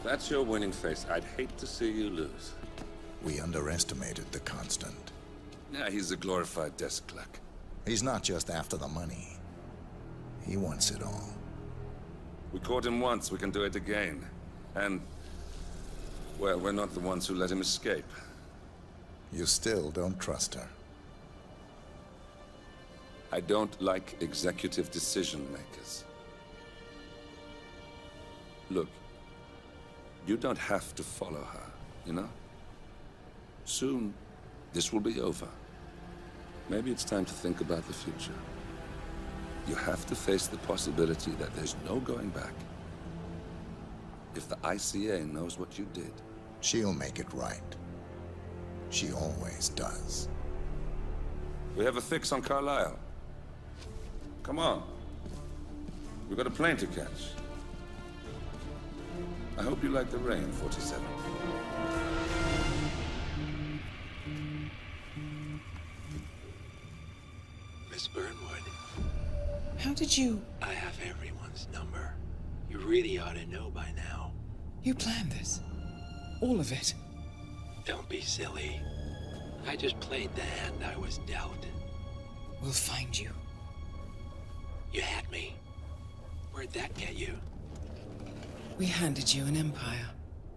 that's your winning face, I'd hate to see you lose. We underestimated the Constant. Yeah, he's a glorified desk clerk. He's not just after the money. He wants it all. We caught him once, we can do it again. And, well, we're not the ones who let him escape. You still don't trust her. I don't like executive decision makers. Look, you don't have to follow her, you know? Soon, this will be over. Maybe it's time to think about the future. You have to face the possibility that there's no going back. If the ICA knows what you did... She'll make it right. She always does. We have a fix on Carlisle. Come on. We've got a plane to catch. I hope you like the rain, 47. Miss Burnwood. How did you... I have everyone's number. You really ought to know by now. You planned this? All of it? Don't be silly. I just played the hand I was dealt. We'll find you. You had me. Where'd that get you? We handed you an empire.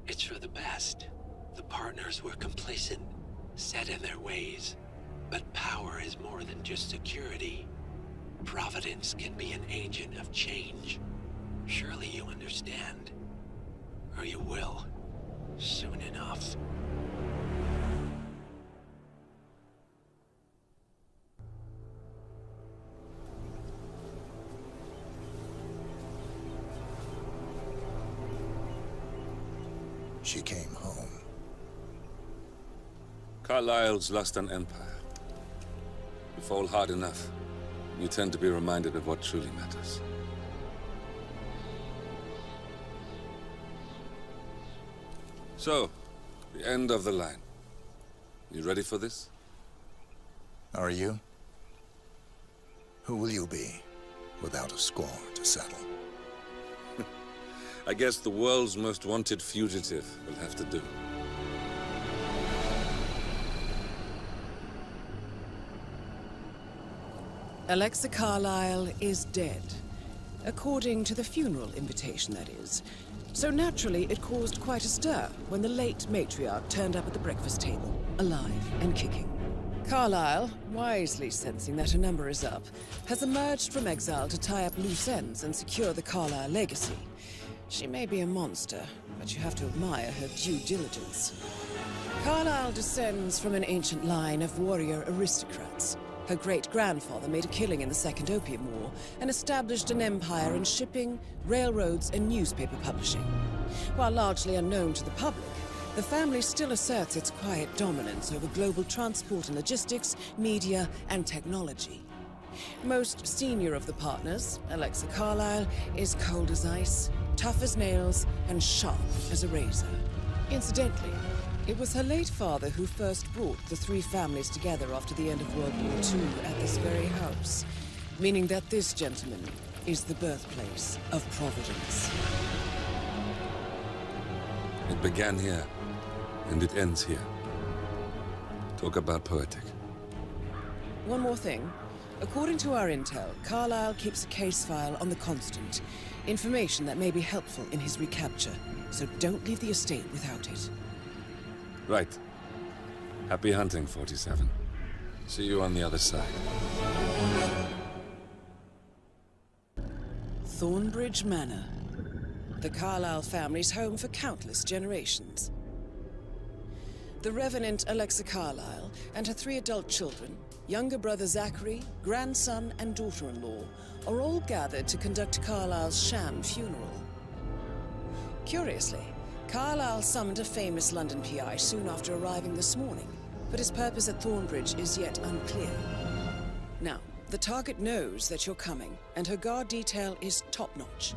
It's for the best. The partners were complacent, set in their ways. But power is more than just security. Providence can be an agent of change. Surely you understand. Or you will. Soon enough. She came home. Carlisle's lost an empire. You fall hard enough, you tend to be reminded of what truly matters. So, the end of the line. You ready for this? Are you? Who will you be, without a score to settle? I guess the world's most wanted fugitive will have to do. Alexa Carlisle is dead. According to the funeral invitation, that is. So naturally, it caused quite a stir when the late matriarch turned up at the breakfast table, alive and kicking. Carlisle, wisely sensing that her number is up, has emerged from exile to tie up loose ends and secure the Carlisle legacy. She may be a monster, but you have to admire her due diligence. Carlisle descends from an ancient line of warrior aristocrats. Her great-grandfather made a killing in the Second Opium War and established an empire in shipping, railroads, and newspaper publishing. While largely unknown to the public, the family still asserts its quiet dominance over global transport and logistics, media, and technology. Most senior of the partners, Alexa Carlisle, is cold as ice, tough as nails, and sharp as a razor. Incidentally, it was her late father who first brought the three families together after the end of World War II at this very house, meaning that this gentleman is the birthplace of Providence. It began here, and it ends here. Talk about poetic. One more thing. According to our intel, Carlisle keeps a case file on the Constant. Information that may be helpful in his recapture, so don't leave the estate without it. Right. Happy hunting, 47. See you on the other side. Thornbridge Manor. The Carlisle family's home for countless generations. The Revenant Alexa Carlisle and her 3 adult children, younger brother Zachary, grandson, and daughter-in-law, are all gathered to conduct Carlisle's sham funeral. Curiously, Carlisle summoned a famous London PI soon after arriving this morning, but his purpose at Thornbridge is yet unclear. Now, the target knows that you're coming, and her guard detail is top-notch.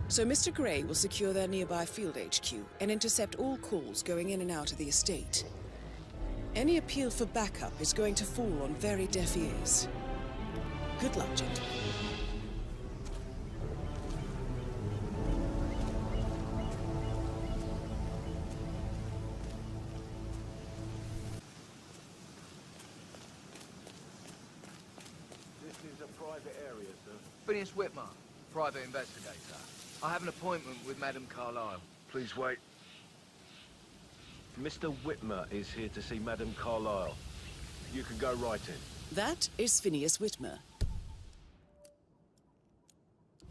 So Mr. Gray will secure their nearby field HQ and intercept all calls going in and out of the estate. Any appeal for backup is going to fall on very deaf ears. Good luck, gentlemen. It Phineas Whitmer, private investigator. I have an appointment with Madame Carlyle. Please wait. Mr. Whitmer is here to see Madame Carlyle. You can go right in. That is Phineas Whitmer,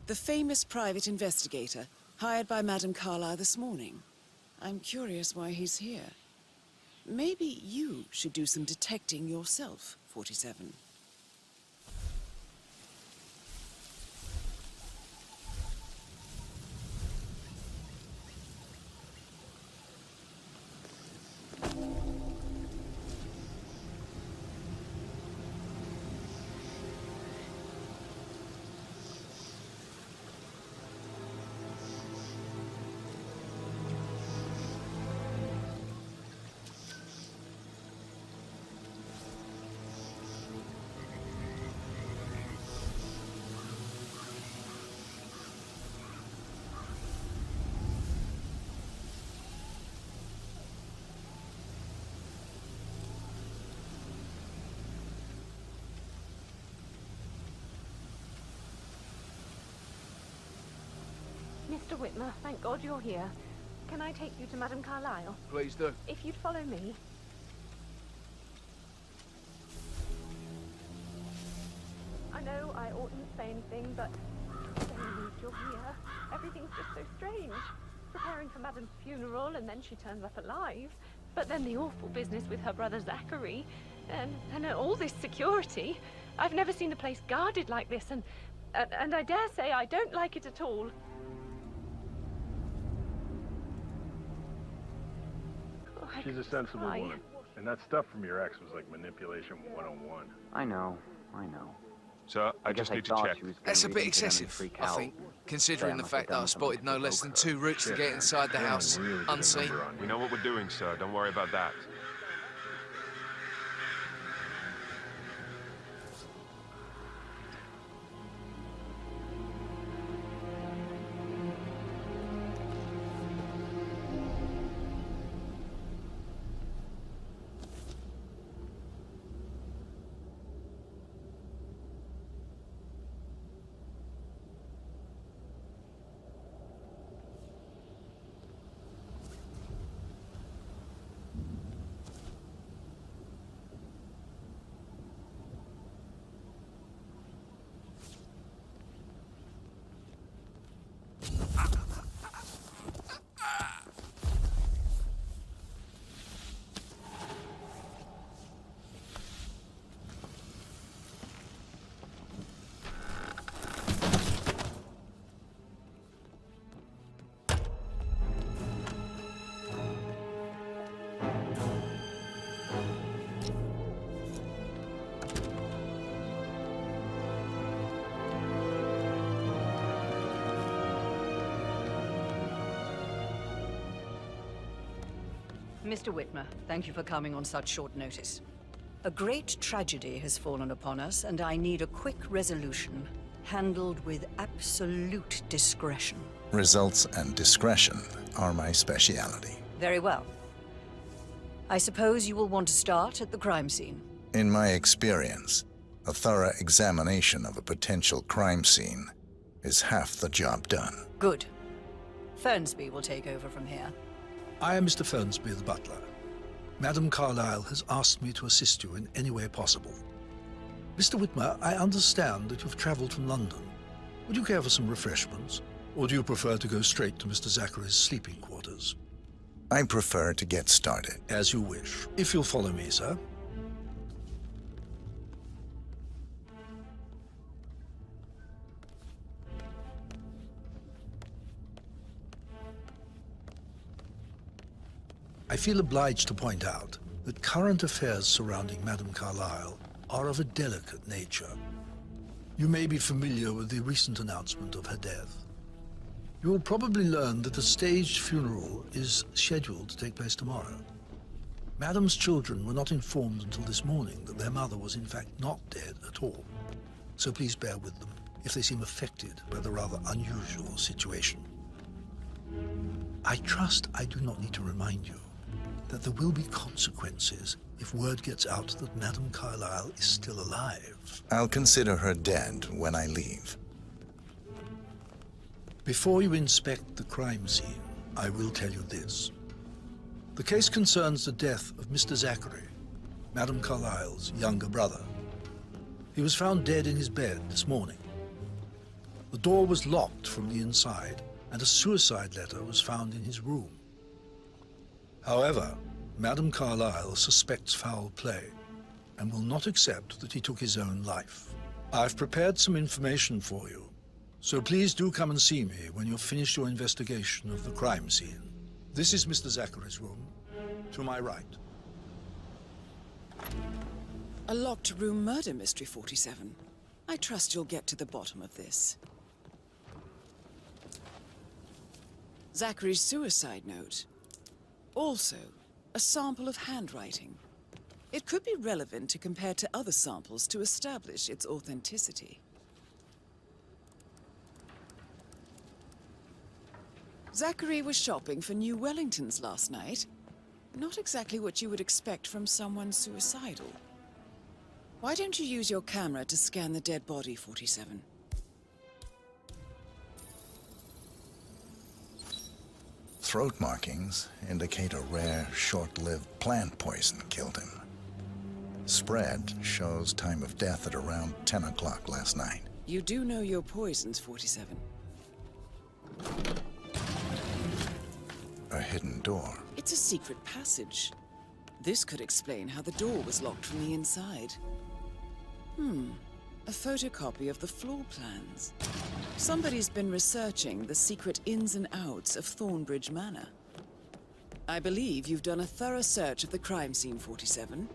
the famous private investigator hired by Madame Carlyle this morning. I'm curious why he's here. Maybe you should do some detecting yourself, 47. Mr. Whitmer, thank God you're here. Can I take you to Madame Carlyle? Please do. If you'd follow me. I know I oughtn't say anything, but I'm so relieved you're here. Everything's just so strange. Preparing for Madame's funeral, and then she turns up alive. But then the awful business with her brother Zachary, and all this security. I've never seen a place guarded like this, and I dare say I don't like it at all. She's a sensible woman. And that stuff from your ex was like manipulation 101. I know. So I guess just I need to thought check. she was gonna That's a leave bit me for them and excessive, freak I out. think, considering the Damn, fact that I I've spotted no less than 2 routes to get inside the house, Really good unseen. number on you. We know what we're doing, sir. Don't worry about that. Mr. Whitmer, thank you for coming on such short notice. A great tragedy has fallen upon us, and I need a quick resolution, handled with absolute discretion. Results and discretion are my speciality. Very well. I suppose you will want to start at the crime scene. In my experience, a thorough examination of a potential crime scene is half the job done. Good. Fernsby will take over from here. I am Mr. Fernsby, the butler. Madame Carlyle has asked me to assist you in any way possible. Mr. Whitmer, I understand that you've traveled from London. Would you care for some refreshments? Or do you prefer to go straight to Mr. Zachary's sleeping quarters? I prefer to get started. As you wish. If you'll follow me, sir. I feel obliged to point out that current affairs surrounding Madame Carlyle are of a delicate nature. You may be familiar with the recent announcement of her death. You will probably learn that a staged funeral is scheduled to take place tomorrow. Madame's children were not informed until this morning that their mother was in fact not dead at all. So please bear with them if they seem affected by the rather unusual situation. I trust I do not need to remind you that there will be consequences if word gets out that Madame Carlyle is still alive. I'll consider her dead when I leave. Before you inspect the crime scene, I will tell you this. The case concerns the death of Mr. Zachary, Madame Carlyle's younger brother. He was found dead in his bed this morning. The door was locked from the inside, and a suicide letter was found in his room. However, Madame Carlyle suspects foul play and will not accept that he took his own life. I've prepared some information for you, so please do come and see me when you've finished your investigation of the crime scene. This is Mr. Zachary's room, to my right. A locked room murder mystery, 47. I trust you'll get to the bottom of this. Zachary's suicide note. Also, a sample of handwriting. It could be relevant to compare to other samples to establish its authenticity. Zachary was shopping for new Wellingtons last night. Not exactly what you would expect from someone suicidal. Why don't you use your camera to scan the dead body, 47? Throat markings indicate a rare, short-lived plant poison killed him. Spread shows time of death at around 10 o'clock last night. You do know your poisons, 47. A hidden door. It's a secret passage. This could explain how the door was locked from the inside. A photocopy of the floor plans. Somebody's been researching the secret ins and outs of Thornbridge Manor. I believe you've done a thorough search of the crime scene, 47.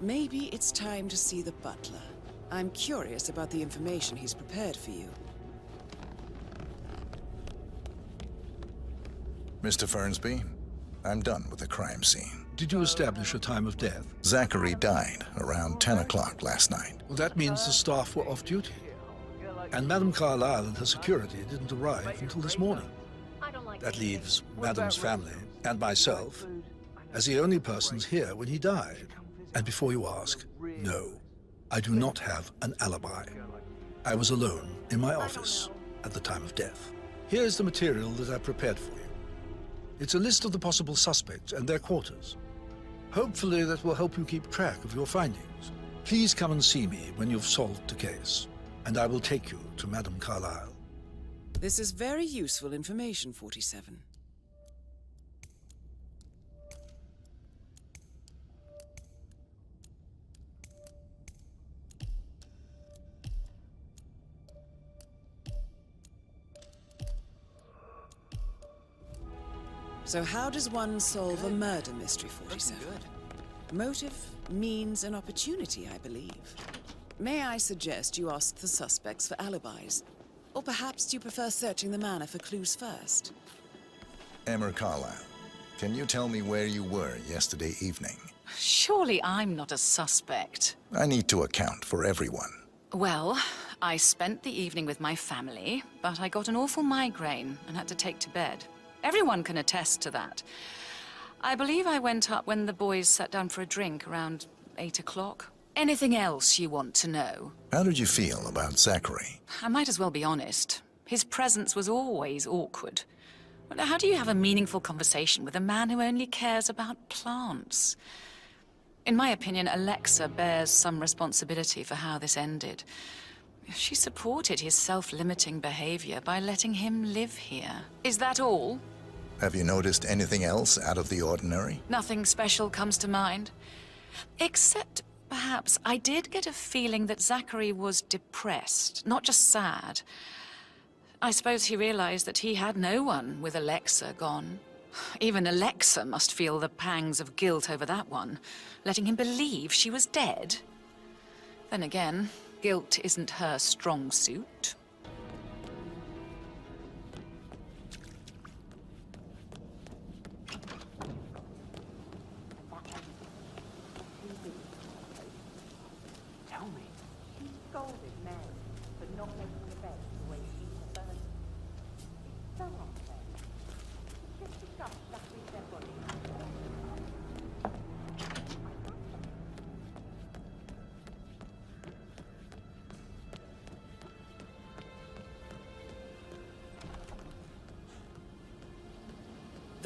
Maybe it's time to see the butler. I'm curious about the information he's prepared for you. Mr. Fernsby, I'm done with the crime scene. Did you establish a time of death? Zachary died around 10 o'clock last night. Well, that means the staff were off duty. And Madame Carlyle and her security didn't arrive until this morning. That leaves Madame's family and myself as the only persons here when he died. And before you ask, no, I do not have an alibi. I was alone in my office at the time of death. Here's the material that I prepared for you. It's a list of the possible suspects and their quarters. Hopefully that will help you keep track of your findings. Please come and see me when you've solved the case, and I will take you to Madame Carlyle. This is very useful information, 47. So how does one solve a murder mystery, 47? Motive, means, and opportunity, I believe. May I suggest you ask the suspects for alibis? Or perhaps you prefer searching the manor for clues first? Emma Carlyle, can you tell me where you were yesterday evening? Surely I'm not a suspect. I need to account for everyone. Well, I spent the evening with my family, but I got an awful migraine and had to take to bed. Everyone can attest to that. I believe I went up when the boys sat down for a drink around 8 o'clock. Anything else you want to know? How did you feel about Zachary? I might as well be honest. His presence was always awkward. How do you have a meaningful conversation with a man who only cares about plants? In my opinion, Alexa bears some responsibility for how this ended. She supported his self-limiting behavior by letting him live here. Is that all? Have you noticed anything else out of the ordinary? Nothing special comes to mind. Except, perhaps, I did get a feeling that Zachary was depressed, not just sad. I suppose he realized that he had no one with Alexa gone. Even Alexa must feel the pangs of guilt over that one, letting him believe she was dead. Then again, guilt isn't her strong suit. Tell me. She scolded Mary for not making the bed the way she preferred it. It's so unfair. Just discuss Zachary's dead body.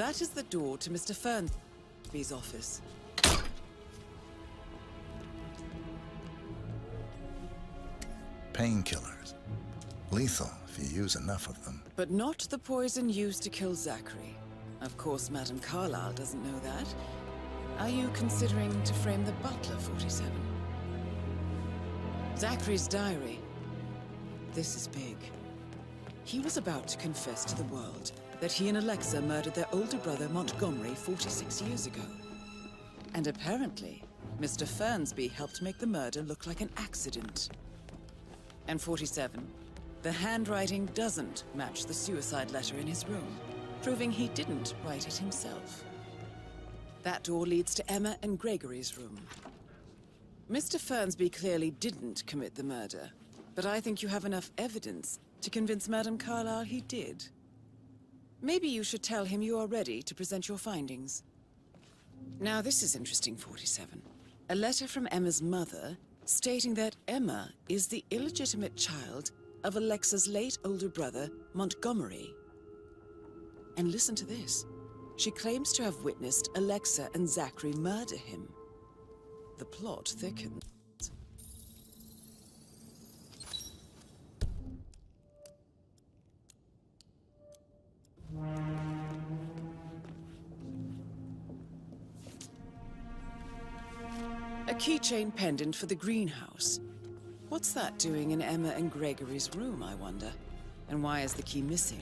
That is the door to Mr. Fernsby's office. Painkillers. Lethal if you use enough of them. But not the poison used to kill Zachary. Of course, Madame Carlyle doesn't know that. Are you considering to frame the butler, 47? Zachary's diary. This is big. He was about to confess to the world that he and Alexa murdered their older brother Montgomery 46 years ago. And apparently, Mr. Fernsby helped make the murder look like an accident. And 47, the handwriting doesn't match the suicide letter in his room, proving he didn't write it himself. That door leads to Emma and Gregory's room. Mr. Fernsby clearly didn't commit the murder, but I think you have enough evidence to convince Madame Carlyle he did. Maybe you should tell him you are ready to present your findings. Now this is interesting, 47. A letter from Emma's mother stating that Emma is the illegitimate child of Alexa's late older brother, Montgomery. And listen to this. She claims to have witnessed Alexa and Zachary murder him. The plot thickens. A keychain pendant for the greenhouse. What's that doing in Emma and Gregory's room, I wonder? And why is the key missing?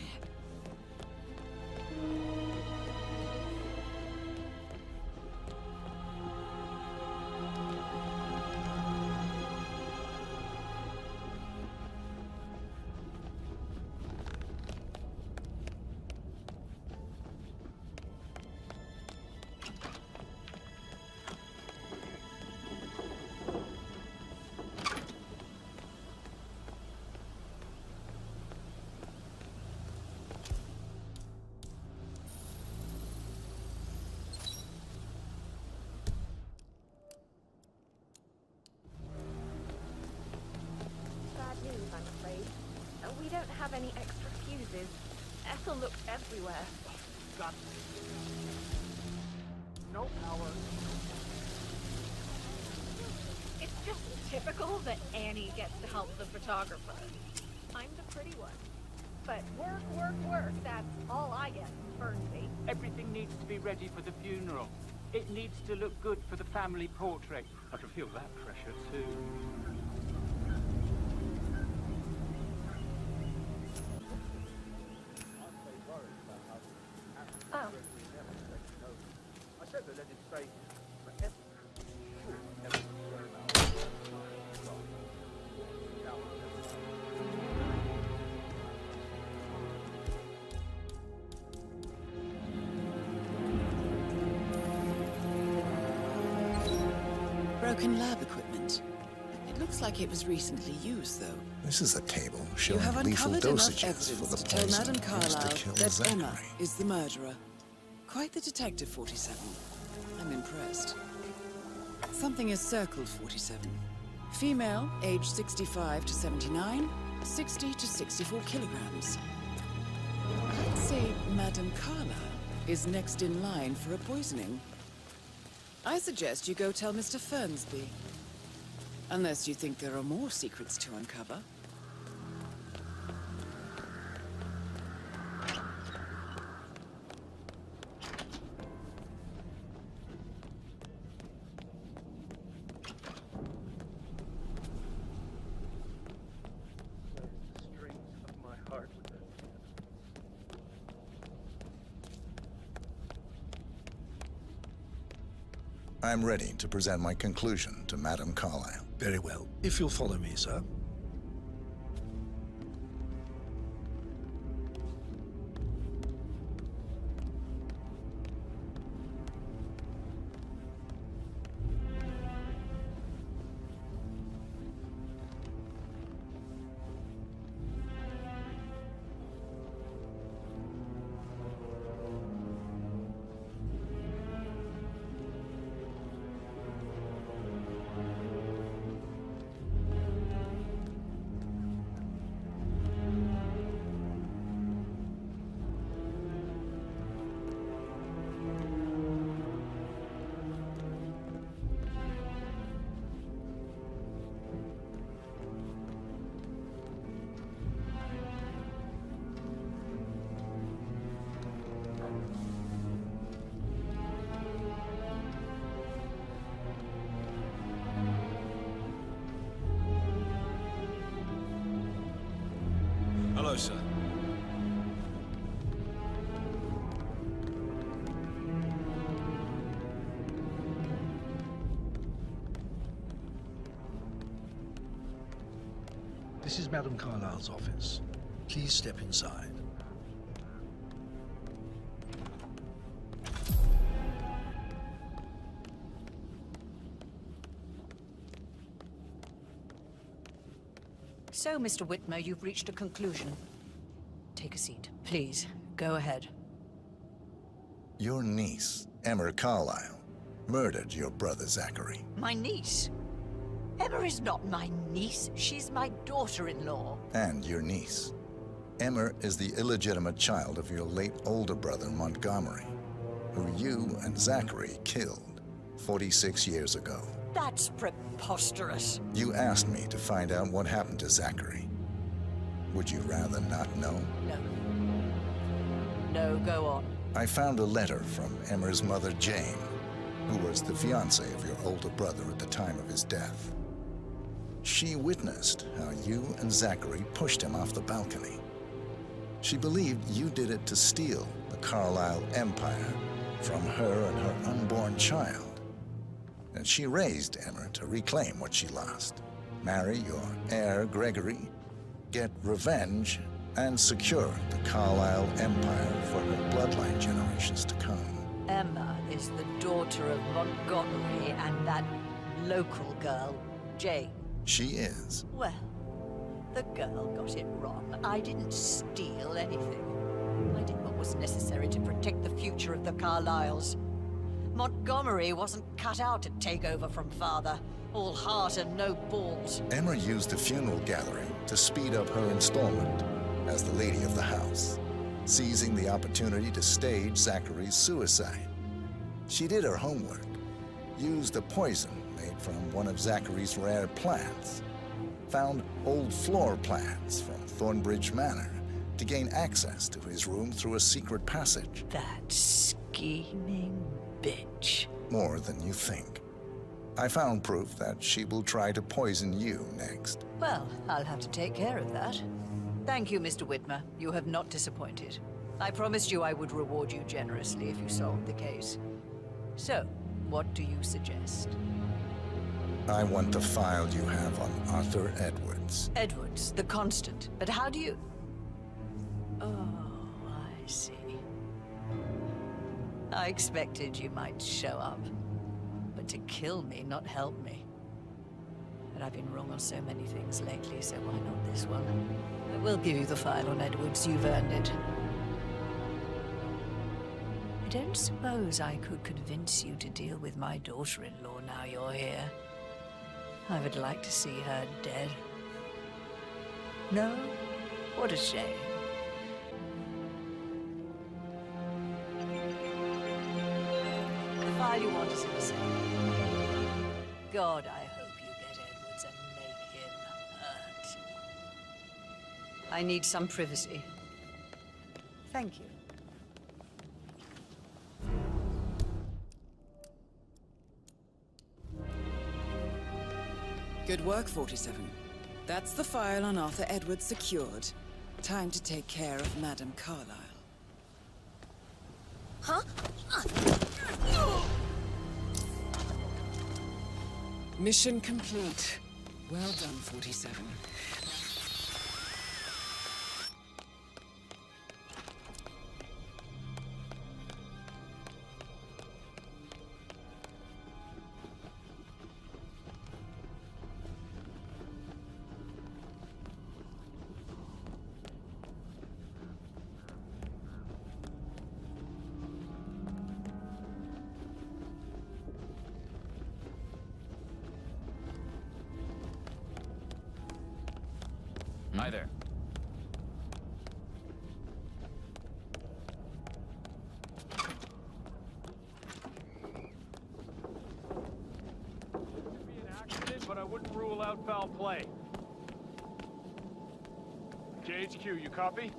I'm afraid. We don't have any extra fuses. Ethel looked everywhere. God. No power. It's just typical that Annie gets to help the photographer. I'm the pretty one. But work, work, work, that's all I get from Fernsby. Everything needs to be ready for the funeral. It needs to look good for the family portrait. I can feel that pressure too. Oh. I said to let it stay forever. Broken lab equipment. It looks like it was recently used, though. This is a table You showing have lethal uncovered enough dosages for evidence the to tell poison Madame used to Carlyle kill that Zachary. Emma is the murderer. Quite the detective, 47. I'm impressed. Something is circled, 47. Female, age 65 to 79, 60 to 64 kilograms. I'd say Madame Carlyle is next in line for a poisoning. I suggest you go tell Mr. Fernsby. Unless you think there are more secrets to uncover. I'm ready to present my conclusion to Madame Carlyle. Very well. If you'll follow me, sir. closer. This is Madame Carlyle's office. Please step inside. So, Mr. Whitmer, you've reached a conclusion. Take a seat. Please, go ahead. Your niece, Emma Carlyle, murdered your brother Zachary. My niece? Emma is not my niece. She's my daughter-in-law. And your niece. Emma is the illegitimate child of your late older brother Montgomery, who you and Zachary killed 46 years ago. That's preposterous. You asked me to find out what happened to Zachary. Would you rather not know? No. No, go on. I found a letter from Emma's mother, Jane, who was the fiancée of your older brother at the time of his death. She witnessed how you and Zachary pushed him off the balcony. She believed you did it to steal the Carlyle empire from her and her unborn child. And she raised Emma to reclaim what she lost. Marry your heir, Gregory, get revenge, and secure the Carlyle empire for her bloodline generations to come. Emma is the daughter of Montgomery and that local girl, Jane. She is. Well, the girl got it wrong. I didn't steal anything. I did what was necessary to protect the future of the Carlyles. Montgomery wasn't cut out to take over from father. All heart and no balls. Emma used the funeral gathering to speed up her installment as the lady of the house, seizing the opportunity to stage Zachary's suicide. She did her homework, used a poison made from one of Zachary's rare plants, found old floor plans from Thornbridge Manor to gain access to his room through a secret passage. That scheming bitch. More than you think. I found proof that she will try to poison you next. Well, I'll have to take care of that. Thank you, Mr. Whitmer. You have not disappointed. I promised you I would reward you generously if you solved the case. So, what do you suggest? I want the file you have on Arthur Edwards. Edwards, the Constant. But how do you... Oh, I see. I expected you might show up. But to kill me, not help me. But I've been wrong on so many things lately, so why not this one? I will give you the file on Edwards. You've earned it. I don't suppose I could convince you to deal with my daughter-in-law now you're here. I would like to see her dead. No? What a shame. The file you want is in the safe. God, I hope you get Edwards and make him hurt. I need some privacy. Thank you. Good work, 47. That's the file on Arthur Edwards secured. Time to take care of Madame Carlyle. Huh? Mission complete. Well done, 47. Hi there. Could be an accident, but I wouldn't rule out foul play. JHQ, you copy?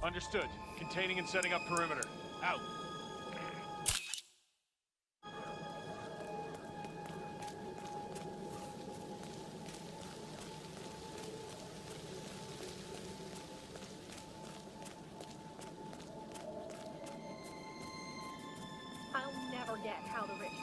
Understood. Containing and setting up perimeter. Out. forget how the rich